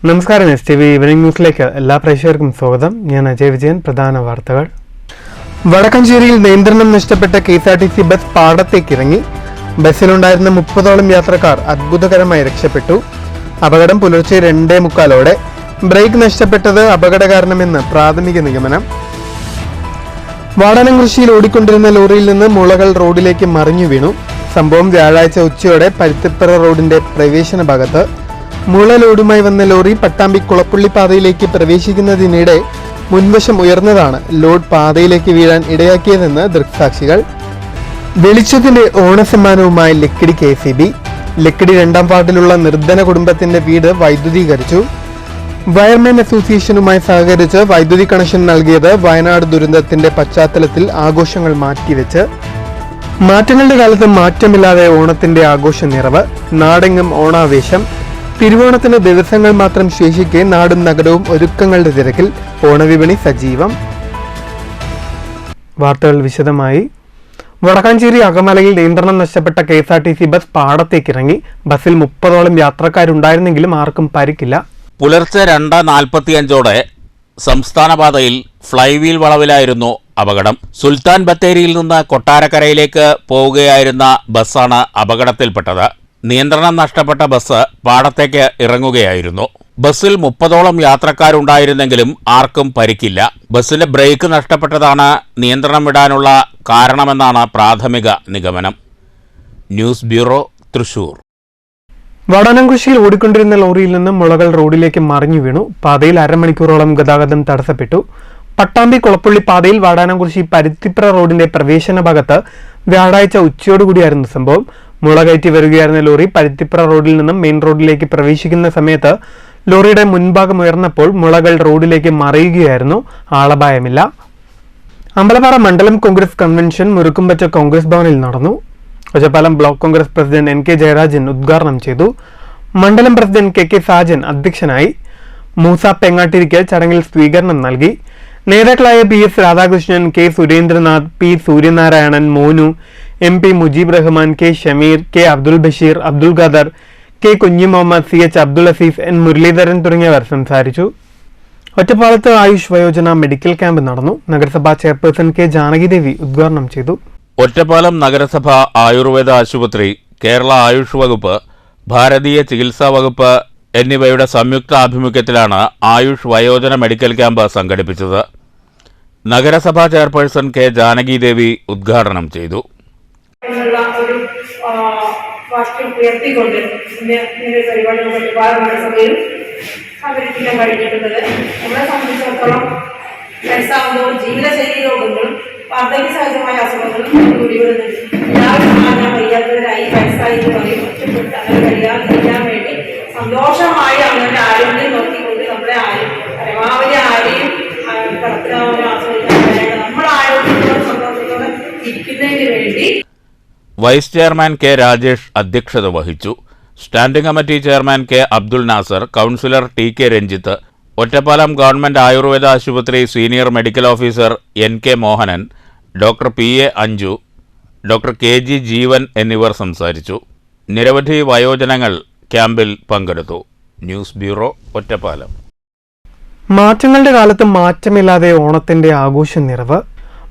നമസ്കാരം S T V evening ന്യൂസിലേക്ക് എല്ലാ പ്രേക്ഷകർക്കും സ്വാഗതം. ഞാൻ അജയ് വിജയൻ. പ്രധാന വാർത്തകൾ. വടക്കഞ്ചേരിയിൽ നിയന്ത്രണം നഷ്ടപ്പെട്ട KSRTC ബസ് പാടത്തേക്കിറങ്ങി. ബസ്സിലുണ്ടായിരുന്ന 30ഓളം യാത്രക്കാർ അത്ഭുതകരമായി രക്ഷപ്പെട്ടു. അപകടം പുലർച്ചെ 2:45 ബ്രേക്ക് നഷ്ടപ്പെട്ടത് അപകട കാരണമെന്ന് പ്രാഥമിക നിഗമനം. വാടാനംകൃഷിയിൽ ഓടിക്കൊണ്ടിരുന്ന ലോറിയിൽ നിന്ന് മുളകൾ റോഡിലേക്ക് മറിഞ്ഞു വീണു. സംഭവം വ്യാഴാഴ്ച ഉച്ചയോടെ പരുത്തിപ്പറ റോഡിന്റെ പ്രവേശന ഭാഗത്ത്. മുള ലോഡുമായി വന്ന ലോറി പട്ടാമ്പി കുളപ്പുള്ളി പാതയിലേക്ക് പ്രവേശിക്കുന്നതിനിടെ മുൻവശം ഉയർന്നതാണ് ലോഡ് പാതയിലേക്ക് വീഴാൻ ഇടയാക്കിയതെന്ന് ദൃക്സാക്ഷികൾ. വെളിച്ചത്തിന്റെ ഓണസമ്മാനവുമായി ലക്കിടി KCB. ലക്കിടി 2ാം വാർഡിലുള്ള നിർധന കുടുംബത്തിന്റെ വീട് വൈദ്യുതീകരിച്ചു. വയർമാൻ അസോസിയേഷനുമായി സഹകരിച്ച് വൈദ്യുതി കണക്ഷൻ നൽകിയത് വയനാട് ദുരന്തത്തിന്റെ പശ്ചാത്തലത്തിൽ ആഘോഷങ്ങൾ മാറ്റിവെച്ച്. മാറ്റങ്ങളുടെ കാലത്ത് മാറ്റമില്ലാതെ ഓണത്തിന്റെ ആഘോഷ നിറവ്. നാടെങ്ങും ഓണാവേശം. തിരുവോണത്തിന് ദിവസങ്ങൾ മാത്രം ശേഷിക്കെ നാടും നഗരവും ഒരുക്കങ്ങളുടെ തിരക്കിൽ. ഓണവിപണി സജീവം. വാർത്തകൾ വിശദമായി. വടക്കാഞ്ചേരി അകമലയിൽ നിയന്ത്രണം നഷ്ടപ്പെട്ട KSRTC ബസ് പാടത്തേക്കിറങ്ങി. ബസ്സിൽ 30ഓളം യാത്രക്കാരുണ്ടായിരുന്നെങ്കിലും ആർക്കും പരിക്കില്ല. പുലർച്ചെ 2:45 സംസ്ഥാന പാതയിൽ ഫ്ലൈവീൽ വളവിലായിരുന്നു അപകടം. സുൽത്താൻ ബത്തേരിയിൽ നിന്ന് കൊട്ടാരക്കരയിലേക്ക് പോവുകയായിരുന്ന ബസ്സാണ് അപകടത്തിൽപ്പെട്ടത്. നിയന്ത്രണം നഷ്ടപ്പെട്ട ബസ് പാടത്തേക്ക് ഇറങ്ങുകയായിരുന്നു. ബസ്സിൽ 30ഓളം യാത്രക്കാരുണ്ടായിരുന്നെങ്കിലും ആർക്കും പരിക്കില്ല. ബസ്സിന്റെ ബ്രേക്ക് നഷ്ടപ്പെട്ടതാണ് നിയന്ത്രണം വിടാനുള്ള കാരണമെന്നാണ് പ്രാഥമിക നിഗമനം. News bureau, Thrissur. വാടാനംകൃഷിയിൽ ഓടിക്കൊണ്ടിരുന്ന ലോറിയിൽ നിന്ന് മുളകൾ റോഡിലേക്ക് മറിഞ്ഞു വീണു. പാതയിൽ അരമണിക്കൂറോളം ഗതാഗതം തടസ്സപ്പെട്ടു. പട്ടാമ്പി കുളപ്പുള്ളി പാതയിൽ വാടാനംകുറിശി പരുത്തിപ്പറ റോഡിന്റെ പ്രവേശന ഭാഗത്ത് വ്യാഴാഴ്ച ഉച്ചയോടുകൂടിയായിരുന്നു സംഭവം. മുള കയറ്റി വരികയായിരുന്ന ലോറി പരുത്തിപ്പറ റോഡിൽ നിന്നും മെയിൻ റോഡിലേക്ക് പ്രവേശിക്കുന്ന സമയത്ത് ലോറിയുടെ മുൻഭാഗം ഉയർന്നപ്പോൾ മുളകൾ റോഡിലേക്ക് മറിയുകയായിരുന്നു. ആളപായമില്ല. അമ്പലപ്പാറ മണ്ഡലം കോൺഗ്രസ് കൺവെൻഷൻ മുരുക്കുംപറ്റ കോൺഗ്രസ് ഭവനിൽ നടന്നു. Ottapalam block Congress president NK Jayarajan ഉദ്ഘാടനം ചെയ്തു. മണ്ഡലം പ്രസിഡന്റ് KK സാജൻ അധ്യക്ഷനായി. മൂസ പെങ്ങാട്ടിരിക്ക് ചടങ്ങിൽ സ്വീകരണം നൽകി. നേതാക്കളായ PS Radhakrishnan, K Surendranath, P Suryanarayanan, മോനു, MP Mujeeb Rahman, K Shameer, K Abdul Basheer, Abdul Khader, K Kunhi Muhammad, CH Abdul Aseef, N Muraleedharan തുടങ്ങിയവർ സംസാരിച്ചു. ഒറ്റപ്പാലത്ത് ആയുഷ് വയോജന മെഡിക്കൽ ക്യാമ്പ് നടന്നു. നഗരസഭാ ചെയർപേഴ്സൺ K ജാനകിദേവി ഉദ്ഘാടനം ചെയ്തു. ഒറ്റപ്പാലം നഗരസഭ ആയുർവേദ ആശുപത്രി, കേരള ആയുഷ് വകുപ്പ്, ഭാരതീയ ചികിത്സാ വകുപ്പ് എന്നിവയുടെ സംയുക്ത ആഭിമുഖ്യത്തിലാണ് ആയുഷ് വയോജന മെഡിക്കൽ ക്യാമ്പ് സംഘടിപ്പിച്ചത്. നഗരസഭാ ചെയർപേഴ്സൺ K ജാനകിദേവി ഉദ്ഘാടനം ചെയ്തു. ജീവിതശൈലി രോഗങ്ങളും വാർദ്ധക്യ സഹജമായ അസുഖങ്ങളും കൂടിവരുന്നുണ്ട്. എല്ലാവരും വയ്യാത്തവരായി വയസ്സായി പറയും ഒറ്റപ്പെട്ട് അങ്ങനെ കഴിയാൻ വേണ്ടി സന്തോഷമായി അവരുടെ ആരോഗ്യം നോക്കിക്കൊണ്ട് നമ്മുടെ പരമാവധി ആരെയും കടത്തിലാവുന്ന ആസ്വദിക്കാൻ വേണ്ട നമ്മൾ ആരോഗ്യത്തോടെ സന്തോഷത്തോടെ ഇരിക്കുന്നതിന് വേണ്ടി വൈസ് ചെയർമാൻ K രാജേഷ് അധ്യക്ഷത വഹിച്ചു. Standing committee chairman K Abdul Nasser, councillor TK Ranjith, Ottapalam government ayurveda ആശുപത്രി senior medical officer NK Mohanan, doctor PA Anju, doctor KG Jeevan എന്നിവർ സംസാരിച്ചു. നിരവധി വയോജനങ്ങൾ ക്യാമ്പിൽ പങ്കെടുത്തു. News bureau, Ottapalam. മാറ്റങ്ങളുടെ കാലത്ത് മാറ്റമില്ലാതെ ഓണത്തിന്റെ ആഘോഷ നിറവ്.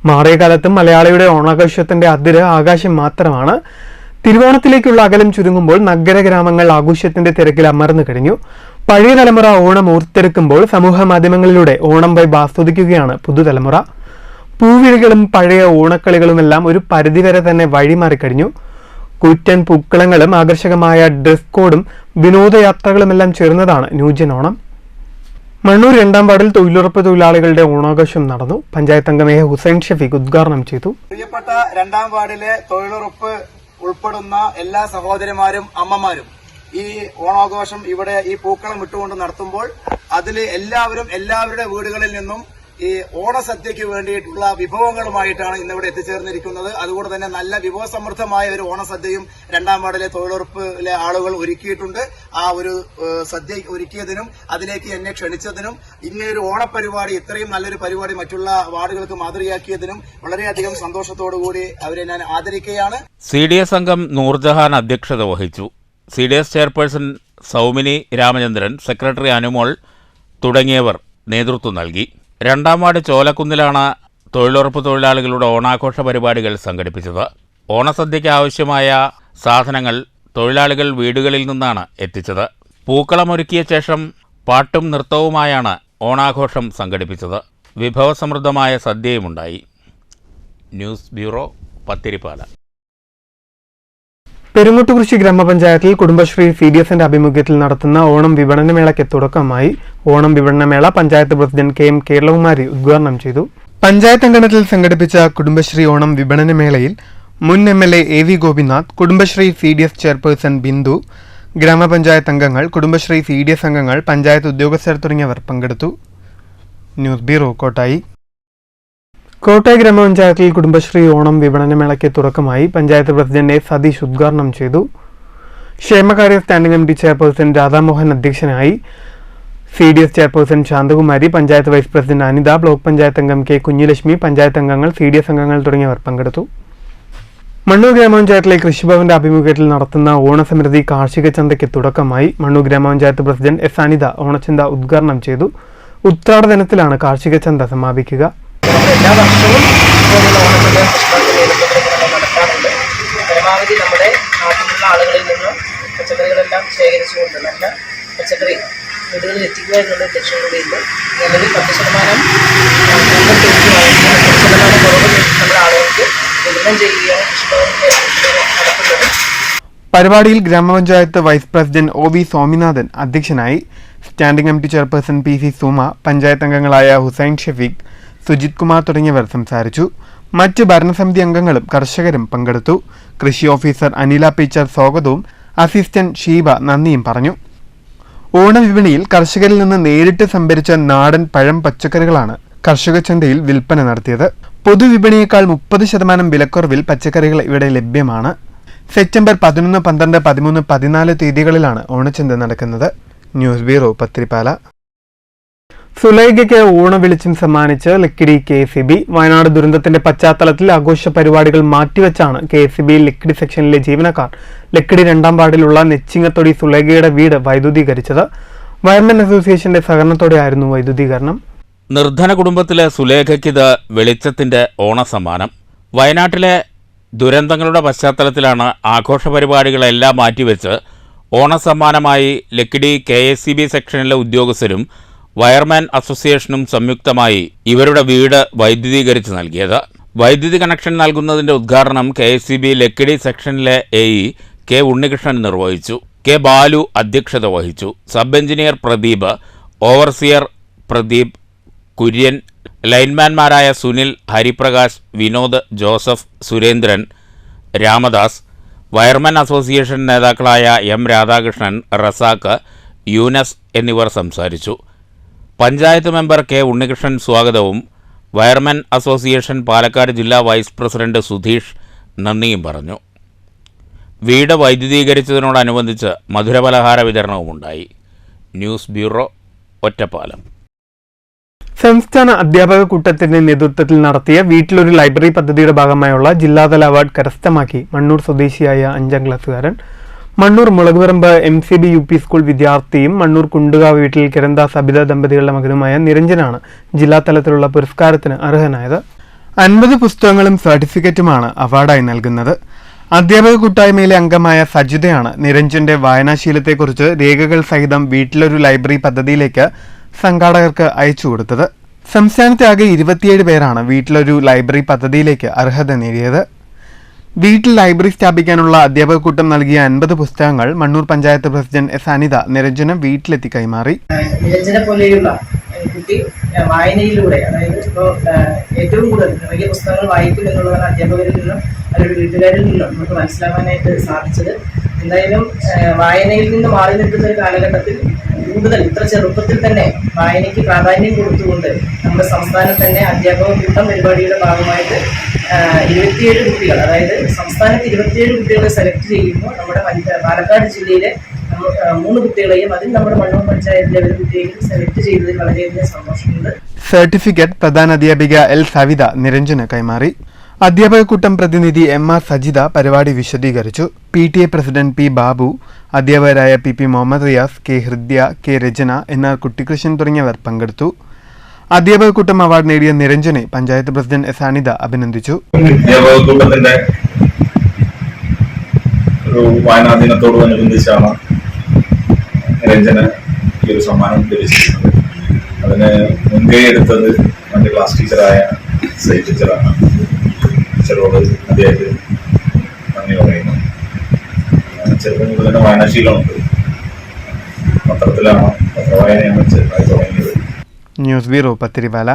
മാറിയ കാലത്തും മലയാളിയുടെ ഓണാഘോഷത്തിന്റെ അതിര് ആകാശം മാത്രമാണ്. തിരുവോണത്തിലേക്കുള്ള അകലം ചുരുങ്ങുമ്പോൾ നഗര ഗ്രാമങ്ങൾ ആഘോഷത്തിന്റെ തിരക്കിൽ അമർന്നു കഴിഞ്ഞു. പഴയ തലമുറ ഓണം ഓർത്തെടുക്കുമ്പോൾ സമൂഹ മാധ്യമങ്ങളിലൂടെ ഓണം വൈബ് ആസ്വദിക്കുകയാണ് പുതുതലമുറ. പൂവിളികളും പഴയ ഓണക്കളികളുമെല്ലാം ഒരു പരിധിവരെ തന്നെ വഴിമാറിക്കഴിഞ്ഞു. കൂറ്റൻ പൂക്കളങ്ങളും ആകർഷകമായ ഡ്രസ് കോഡും വിനോദയാത്രകളുമെല്ലാം ചേർന്നതാണ് ന്യൂജൻ ഓണം. മണ്ണൂർ 2ാം വാർഡിൽ തൊഴിലുറപ്പ് തൊഴിലാളികളുടെ ഓണാഘോഷം നടന്നു. പഞ്ചായത്ത് അംഗം A ഹുസൈൻ ഷഫീഖ് ഉദ്ഘാടനം ചെയ്തു. പ്രിയപ്പെട്ട 2ാം വാർഡിലെ തൊഴിലുറപ്പ് ഉൾപ്പെടുന്ന എല്ലാ സഹോദരിമാരും അമ്മമാരും ഈ ഓണാഘോഷം ഇവിടെ ഈ പൂക്കളം ഇട്ടുകൊണ്ട് നടത്തുമ്പോൾ അതിൽ എല്ലാവരുടെ വീടുകളിൽ നിന്നും ഈ ഓണസദ്യയ്ക്ക് വേണ്ടിയിട്ടുള്ള വിഭവങ്ങളുമായിട്ടാണ് ഇന്നിവിടെ എത്തിച്ചേർന്നിരിക്കുന്നത്. അതുകൊണ്ട് തന്നെ നല്ല വിഭവസമൃദ്ധമായ ഒരു ഓണസദ്യയും 2ാം വാർഡിലെ തൊഴിലുറപ്പിലെ ആളുകൾ ഒരുക്കിയിട്ടുണ്ട്. ആ ഒരു സദ്യ ഒരുക്കിയതിനും അതിലേക്ക് എന്നെ ക്ഷണിച്ചതിനും ഇങ്ങനൊരു ഓണപരിപാടി ഇത്രയും നല്ലൊരു പരിപാടി മറ്റുള്ള വാർഡുകൾക്ക് മാതൃകയാക്കിയതിനും വളരെയധികം സന്തോഷത്തോടുകൂടി അവരെ ഞാൻ ആദരിക്കുകയാണ്. CDS അംഗം നൂർജഹാൻ അധ്യക്ഷത വഹിച്ചു. CDS chairperson Saumini Ramachandran, secretary Anumol തുടങ്ങിയവർ നേതൃത്വം നൽകി. 2-ാം വാർഡ് ചോലക്കുന്നിലാണ് തൊഴിലുറപ്പ് തൊഴിലാളികളുടെ ഓണാഘോഷ പരിപാടികൾ സംഘടിപ്പിച്ചത്. ഓണസദ്യയ്ക്ക് ആവശ്യമായ സാധനങ്ങൾ തൊഴിലാളികൾ വീടുകളിൽ നിന്നാണ് എത്തിച്ചത്. പൂക്കളമൊരുക്കിയ ശേഷം പാട്ടും നൃത്തവുമായാണ് ഓണാഘോഷം സംഘടിപ്പിച്ചത്. വിഭവസമൃദ്ധമായ സദ്യയുമുണ്ടായി. News bureau, Pathiripala. പെരുങ്ങോട്ടുകുറിശി ഗ്രാമപഞ്ചായത്തിൽ കുടുംബശ്രീ CDSന്റെ ആഭിമുഖ്യത്തിൽ നടത്തുന്ന ഓണം വിപണനമേളയ്ക്ക് തുടക്കമായി. ഓണം വിപണനമേള പഞ്ചായത്ത് പ്രസിഡന്റ് KM കേരളകുമാരി ഉദ്ഘാടനം ചെയ്തു. പഞ്ചായത്ത് അങ്കണത്തിൽ സംഘടിപ്പിച്ച കുടുംബശ്രീ ഓണം വിപണനമേളയിൽ മുൻ MLA AV Gopinath, Kudumbashree CDS chairperson Bindu, ഗ്രാമപഞ്ചായത്ത് അംഗങ്ങൾ, കുടുംബശ്രീ CDS അംഗങ്ങൾ, പഞ്ചായത്ത് ഉദ്യോഗസ്ഥർ തുടങ്ങിയവർ പങ്കെടുത്തു. News bureau, Kottayi. കോട്ടായി ഗ്രാമപഞ്ചായത്തിൽ കുടുംബശ്രീ ഓണം വിപണനമേളയ്ക്ക് തുടക്കമായി. പഞ്ചായത്ത് പ്രസിഡന്റ് A സതീഷ് ഉദ്ഘാടനം ചെയ്തു. ക്ഷേമകാര്യ സ്റ്റാൻഡിംഗ് കമ്മിറ്റി ചെയർപേഴ്സൺ രാധാമോഹൻ അധ്യക്ഷനായി. CDS chairperson Santhakumari, panchayat vice president Anitha, block panchayat അംഗം K കുഞ്ഞിലക്ഷ്മി, പഞ്ചായത്ത് അംഗങ്ങൾ, CDS അംഗങ്ങൾ തുടങ്ങിയവർ പങ്കെടുത്തു. മണ്ണൂർ ഗ്രാമപഞ്ചായത്തിലെ കൃഷിഭവന്റെ ആഭിമുഖ്യത്തിൽ നടത്തുന്ന ഓണസമൃദ്ധി കാർഷിക ചന്തയ്ക്ക് തുടക്കമായി. മണ്ണൂർ ഗ്രാമപഞ്ചായത്ത് പ്രസിഡന്റ് S അനിത ഓണച്ചന്ത ഉദ്ഘാടനം ചെയ്തു. ഉത്രാട ദിനത്തിലാണ് കാർഷിക ചന്ത സമാപിക്കുക. എല്ലാ വർഷവും ഇതുപോലുള്ള ഓണസദ്യ കൃഷിഭവന്റെ നേതൃത്വത്തിൽ നമ്മൾ നടത്താറുണ്ട്. പരമാവധി നമ്മുടെ നാട്ടിലുള്ള ആളുകളിൽ നിന്ന് പച്ചക്കറികളെല്ലാം ശേഖരിച്ചുകൊണ്ട് നല്ല പച്ചക്കറി വീടുകളിൽ എത്തിക്കുക എന്നുള്ള ലക്ഷ്യം കൂടിയുണ്ട്. നിലവിൽ 10% കുറവ് നമ്മുടെ ആളുകൾക്ക് വിതരണം ചെയ്യുകയാണ് കൃഷിഭവന്റെ നടത്തുന്നത്. പരിപാടിയിൽ ഗ്രാമപഞ്ചായത്ത് വൈസ് പ്രസിഡന്റ് OV സ്വാമിനാഥൻ അധ്യക്ഷനായി. Standing committee chairperson PC Suma, panchayat അംഗങ്ങളായ ഹുസൈൻ ഷഫീഖ്, സുജിത് കുമാർ തുടങ്ങിയവർ സംസാരിച്ചു. മറ്റ് ഭരണസമിതി അംഗങ്ങളും കർഷകരും പങ്കെടുത്തു. കൃഷി ഓഫീസർ അനില പീച്ചർ സ്വാഗതവും അസിസ്റ്റന്റ് ഷീബ നന്ദിയും പറഞ്ഞു. ഓണവിപണിയിൽ കർഷകരിൽ നിന്ന് നേരിട്ട് സംഭരിച്ച നാടൻ പഴം പച്ചക്കറികളാണ് കർഷക ചന്തയിൽ വിൽപ്പന നടത്തിയത്. പൊതുവിപണിയേക്കാൾ 30% വിലക്കുറവിൽ പച്ചക്കറികൾ ഇവിടെ ലഭ്യമാണ്. സെപ്റ്റംബർ 11, 12, 13, 14 തീയതികളിലാണ് ഓണച്ചന്ത നടക്കുന്നത്. News bureau, Pathiripala. സുലൈഖയ്ക്ക് ഓണവെളിച്ചം സമ്മാനിച്ച് ലക്കിടി KSEB. വയനാട് ദുരന്തത്തിന്റെ പശ്ചാത്തലത്തിൽ ആഘോഷ പരിപാടികൾ മാറ്റിവെച്ചാണ് KSEB ലക്കിടി സെക്ഷനിലെ ജീവനക്കാർ ലക്കിടി 2-ാം വാർഡിലുള്ള നെച്ചിങ്ങത്തൊടി സുലൈഖയുടെ വീട് വൈദ്യുതീകരിച്ചത്. വയർമെൻ അസോസിയേഷന്റെ സഹകരണത്തോടെയായിരുന്നു വൈദ്യുതീകരണം. നിർധന കുടുംബത്തിലെ സുലേഖയ്ക്കിത് വെളിച്ചത്തിന്റെ ഓണസമ്മാനം. വയനാട്ടിലെ ദുരന്തങ്ങളുടെ പശ്ചാത്തലത്തിലാണ് ആഘോഷ പരിപാടികളെല്ലാം മാറ്റിവെച്ച് ഓണസമ്മാനമായി ലക്കിടി KSEB സെക്ഷനിലെ ഉദ്യോഗസ്ഥരും വയർമാൻ അസോസിയേഷനും സംയുക്തമായി ഇവരുടെ വീട് വൈദ്യുതീകരിച്ച് നൽകിയത്. വൈദ്യുതി കണക്ഷൻ നൽകുന്നതിന്റെ ഉദ്ഘാടനം KSEB Lakkidi സെക്ഷനിലെ AE K Unnikrishnan നിർവഹിച്ചു. K ബാലു അധ്യക്ഷത വഹിച്ചു. Sub engineer Pradeep, overseer Pradeep Kurian, ലൈൻമാൻമാരായ Sunil, Hariprakash, Vinod, Joseph, Surendran, Ramadas, wireman association നേതാക്കളായ M രാധാകൃഷ്ണൻ, റസാഖ്, യൂനസ് എന്നിവർ സംസാരിച്ചു. പഞ്ചായത്ത് മെമ്പർ K ഉണ്ണികൃഷ്ണൻ സ്വാഗതവും വയർമാൻ അസോസിയേഷൻ പാലക്കാട് ജില്ലാ വൈസ് പ്രസിഡന്റ് സുധീഷ് നന്ദിയും പറഞ്ഞു. വീട് വൈദ്യുതീകരിച്ചതിനോടനുബന്ധിച്ച് മധുരപലഹാര വിതരണവുമുണ്ടായി. News bureau, Ottapalam. സംസ്ഥാന അധ്യാപക കൂട്ടത്തിന്റെ നേതൃത്വത്തിൽ നടത്തിയ വീട്ടിലൊരു ലൈബ്രറി പദ്ധതിയുടെ ഭാഗമായുള്ള ജില്ലാതല അവാർഡ് കരസ്ഥമാക്കി മണ്ണൂർ സ്വദേശിയായ 5-ാം ക്ലാസ്സുകാരൻ. മണ്ണൂർ മുളകുപറമ്പ് MCB UP സ്കൂൾ വിദ്യാർത്ഥിയും മണ്ണൂർ കുണ്ടുകാവ് വീട്ടിൽ കിരന്ത സബിത ദമ്പതികളുടെ മകനുമായ നിരഞ്ജനാണ് ജില്ലാതലത്തിലുള്ള പുരസ്കാരത്തിന് അർഹനായത്. 50 പുസ്തകങ്ങളും സർട്ടിഫിക്കറ്റുമാണ് അവാർഡായി നൽകുന്നത്. അധ്യാപക കൂട്ടായ്മയിലെ അംഗമായ സജിതയാണ് നിരഞ്ജന്റെ വായനാശീലത്തെക്കുറിച്ച് രേഖകൾ സഹിതം വീട്ടിലൊരു ലൈബ്രറി പദ്ധതിയിലേക്ക് സംഘാടകർക്ക് അയച്ചു കൊടുത്തത്. സംസ്ഥാനത്തെ ആകെ 27 പേരാണ് വീട്ടിലൊരു ലൈബ്രറി പദ്ധതിയിലേക്ക് അർഹത നേടിയത്. വീട്ടിൽ ലൈബ്രറി സ്ഥാപിക്കാനുള്ള അധ്യാപക കൂട്ടം നൽകിയ 50 പുസ്തകങ്ങൾ മണ്ണൂർ പഞ്ചായത്ത് പ്രസിഡന്റ് S അനിത നിരഞ്ജന വീട്ടിലെത്തി കൈമാറി. നിരഞ്ജന പോലെയുള്ള കുട്ടി വായനയിലൂടെ, അതായത് ഇപ്പോൾ ഏറ്റവും കൂടുതൽ വലിയ പുസ്തകങ്ങൾ വായിക്കും എന്നുള്ളതാണ് അധ്യാപകരിൽ നിന്നും അവരുടെ വീട്ടുകാരിൽ നിന്നും നമുക്ക് മനസ്സിലാക്കാനായിട്ട് സാധിച്ചത്. എന്തായാലും വായനയിൽ നിന്ന് മാറി നിൽക്കുന്ന ഒരു കാലഘട്ടത്തിൽ കൂടുതൽ ഇത്ര ചെറുപ്പത്തിൽ തന്നെ വായനയ്ക്ക് പ്രാധാന്യം കൊടുത്തുകൊണ്ട് നമ്മുടെ സംസ്ഥാനത്ത് തന്നെ അധ്യാപക കൂട്ടം പരിപാടിയുടെ ഭാഗമായിട്ട് 27 കുട്ടികൾ, അതായത് സംസ്ഥാനത്ത് 27 കുട്ടികളെ സെലക്ട് ചെയ്യുമ്പോൾ നമ്മുടെ പാലക്കാട് ജില്ലയിലെ 3 കുട്ടികളെയും അതിൽ നമ്മുടെ മണ്ണൂർ പഞ്ചായത്തിലെ ഒരു കുട്ടിയെയും സെലക്ട് ചെയ്തതിൽ വളരെയധികം സന്തോഷമുണ്ട്. സർട്ടിഫിക്കറ്റ് പ്രധാന അധ്യാപിക L സവിത നിരഞ്ജന് കൈമാറി. അധ്യാപകക്കൂട്ടം പ്രതിനിധി MR സജിത പരിപാടി വിശദീകരിച്ചു. PTA പ്രസിഡന്റ് P ബാബു, അധ്യാപകരായ PP Muhammad Riyas, K Hridya, K രചന, NR കുട്ടികൃഷ്ണൻ തുടങ്ങിയവർ പങ്കെടുത്തു. അധ്യാപകക്കൂട്ടം അവാർഡ് നേടിയ നിരഞ്ജനെ പഞ്ചായത്ത് പ്രസിഡന്റ് S അനിത അഭിനന്ദിച്ചു. അധ്യാപകക്കൂട്ടത്തിന്റെ ഒരു വായനാ ദിനത്തോടനുബന്ധിച്ചാണ് നിരഞ്ജന് ഈ ഒരു സമ്മാനം ലഭിച്ചിരുന്നത്. അതിന് മുൻകൈ എടുത്തത് എൻ്റെ ക്ലാസ് ടീച്ചറായ സൈ ടീച്ചറാണ്. ടീച്ചറോട് അദ്ദേഹത്തിന് നന്ദി പറയുന്നു. ചെറുപ്പം മുതൽ തന്നെ വായനാശീലമുണ്ട്. പത്രത്തിലാണ് പത്രവായനയാണ് ചെറുതായി തുടങ്ങിയത്. News bureau Pathiripala.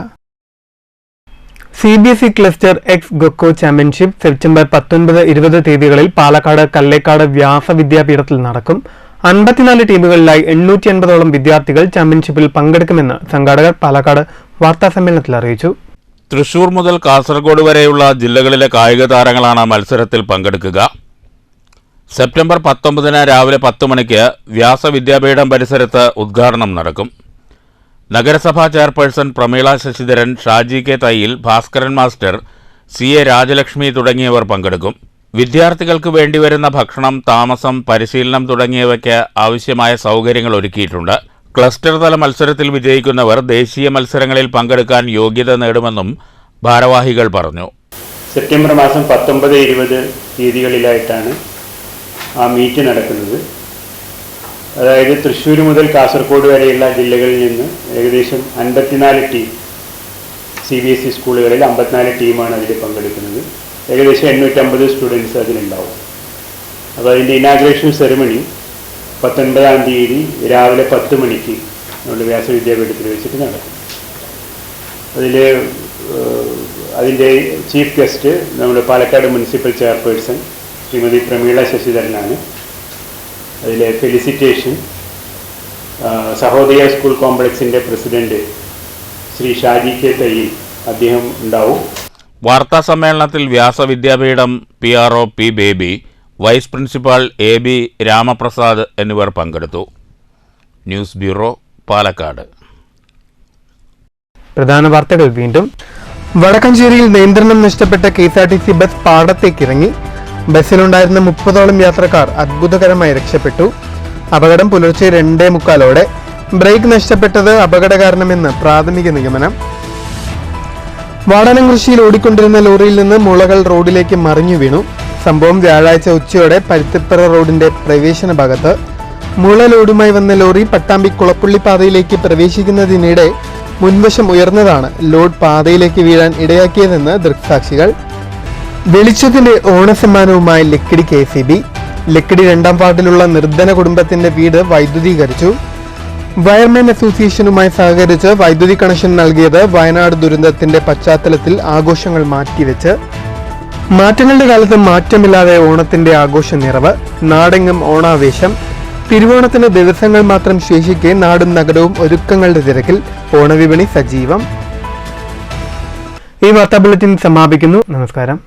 CBSE cluster എക്സ് ഗൊക്കോ ചാമ്പ്യൻഷിപ്പ് സെപ്റ്റംബർ 19-20 തീയതികളിൽ പാലക്കാട് കല്ലേക്കാട് വ്യാസവിദ്യാപീഠത്തിൽ നടക്കും. 54 ടീമുകളിലായി 880ഓളം വിദ്യാർത്ഥികൾ ചാമ്പ്യൻഷിപ്പിൽ പങ്കെടുക്കുമെന്ന് സംഘാടകർ പാലക്കാട് വാർത്താസമ്മേളനത്തിൽ അറിയിച്ചു. തൃശൂർ മുതൽ കാസർഗോഡ് വരെയുള്ള ജില്ലകളിലെ കായിക താരങ്ങളാണ് മത്സരത്തിൽ പങ്കെടുക്കുക. സെപ്റ്റംബർ 19 രാവിലെ 10 മണിക്ക് വ്യാസവിദ്യാപീഠം പരിസരത്ത് ഉദ്ഘാടനം നടക്കും. നഗരസഭാ chairperson Prameela Sasidharan, Shaji K Thayyil, Bhaskaran master, CA Rajalakshmi തുടങ്ങിയവർ പങ്കെടുക്കും. വിദ്യാർത്ഥികൾക്ക് വേണ്ടിവരുന്ന ഭക്ഷണം, താമസം, പരിശീലനം തുടങ്ങിയവയ്ക്ക് ആവശ്യമായ സൗകര്യങ്ങൾ ഒരുക്കിയിട്ടുണ്ട്. ക്ലസ്റ്റർ തല മത്സരത്തിൽ വിജയിക്കുന്നവർ ദേശീയ മത്സരങ്ങളിൽ പങ്കെടുക്കാൻ യോഗ്യത നേടുമെന്നും ഭാരവാഹികൾ പറഞ്ഞു. സെപ്റ്റംബർ മാസം 19-20 തീയതികളിലായിട്ടാണ് ആ മീറ്റ് നടക്കുന്നത്. അതായത് തൃശ്ശൂർ മുതൽ കാസർഗോഡ് വരെയുള്ള ജില്ലകളിൽ നിന്ന് ഏകദേശം 54 ടീം, CBSE സ്കൂളുകളിൽ 54 ടീമാണ് അതിൽ പങ്കെടുക്കുന്നത്. ഏകദേശം 850 സ്റ്റുഡൻസ് അതിലുണ്ടാവും. അപ്പോൾ അതിൻ്റെ ഇനാഗ്രേഷൻ സെറിമണി 19 തീയതി രാവിലെ 10 മണിക്ക് നമ്മുടെ വ്യാസവിദ്യാപീഠത്തിൽ വെച്ചിട്ട് നടക്കും. അതിൻ്റെ ചീഫ് ഗസ്റ്റ് നമ്മുടെ പാലക്കാട് മുനിസിപ്പൽ ചെയർപേഴ്സൺ ശ്രീമതി പ്രമീള ശശിധരനാണ്. അതിലെ ഫെലിസിറ്റേഷൻ സഹോദയ സ്കൂൾ കോംപ്ലക്സിൻ്റെ പ്രസിഡന്റ് ശ്രീ ഷാജി K തയ്യിൽ അദ്ദേഹം ഉണ്ടാവും. വാർത്താ സമ്മേളനത്തിൽ Vyasavidyapeetham PRO P Baby, vice principal AB Ramaprasad എന്നിവർ പങ്കെടുത്തു. News bureau Palakkad. പ്രധാന വാർത്തകൾ വീണ്ടും. വടക്കഞ്ചേരിയിൽ നിയന്ത്രണം നഷ്ടപ്പെട്ട KSRTC ബസ് പാടത്തേക്കിറങ്ങി. ബസ്സിലുണ്ടായിരുന്ന 30ഓളം യാത്രക്കാർ അത്ഭുതകരമായി രക്ഷപ്പെട്ടു. അപകടം പുലർച്ചെ 2:45 ബ്രേക്ക് നഷ്ടപ്പെട്ടത് അപകട കാരണമെന്ന് പ്രാഥമിക നിഗമനം. വാടാനംകുറിശ്ശിയിൽ ഓടിക്കൊണ്ടിരുന്ന ലോറിയിൽ നിന്ന് മുളകൾ റോഡിലേക്ക് മറിഞ്ഞു വീണു. സംഭവം വ്യാഴാഴ്ച ഉച്ചയോടെ പരുത്തിപ്പറ റോഡിന്റെ പ്രവേശന ഭാഗത്ത്. മുള ലോഡുമായി വന്ന ലോറി പട്ടാമ്പി കുളപ്പുള്ളി പാതയിലേക്ക് പ്രവേശിക്കുന്നതിനിടെ മുൻവശം ഉയർന്നതാണ് ലോഡ് പാതയിലേക്ക് വീഴാൻ ഇടയാക്കിയതെന്ന് ദൃക്സാക്ഷികൾ. വെളിച്ചത്തിന്റെ ഓണസമ്മാനവുമായി ലക്കിടി KCB. ലക്കിടി 2ാം വാർഡിലുള്ള നിർധന കുടുംബത്തിന്റെ വീട് വൈദ്യുതീകരിച്ചു. വയർമാൻ അസോസിയേഷനുമായി സഹകരിച്ച് വൈദ്യുതി കണക്ഷൻ നൽകിയത് വയനാട് ദുരന്തത്തിന്റെ പശ്ചാത്തലത്തിൽ ആഘോഷങ്ങൾ മാറ്റിവെച്ച്. മാറ്റങ്ങളുടെ കാലത്ത് മാറ്റമില്ലാതെ ഓണത്തിന്റെ ആഘോഷ നിറവ്. നാടെങ്ങും ഓണാവേശം. തിരുവോണത്തിന് ദിവസങ്ങൾ മാത്രം ശേഷിക്കെ നാടും നഗരവും ഒരുക്കങ്ങളുടെ തിരക്കിൽ. ഓണവിപണി സജീവം. ഈ വാർത്താ ബുള്ളറ്റിൻ സമാപിക്കുന്നു. നമസ്കാരം.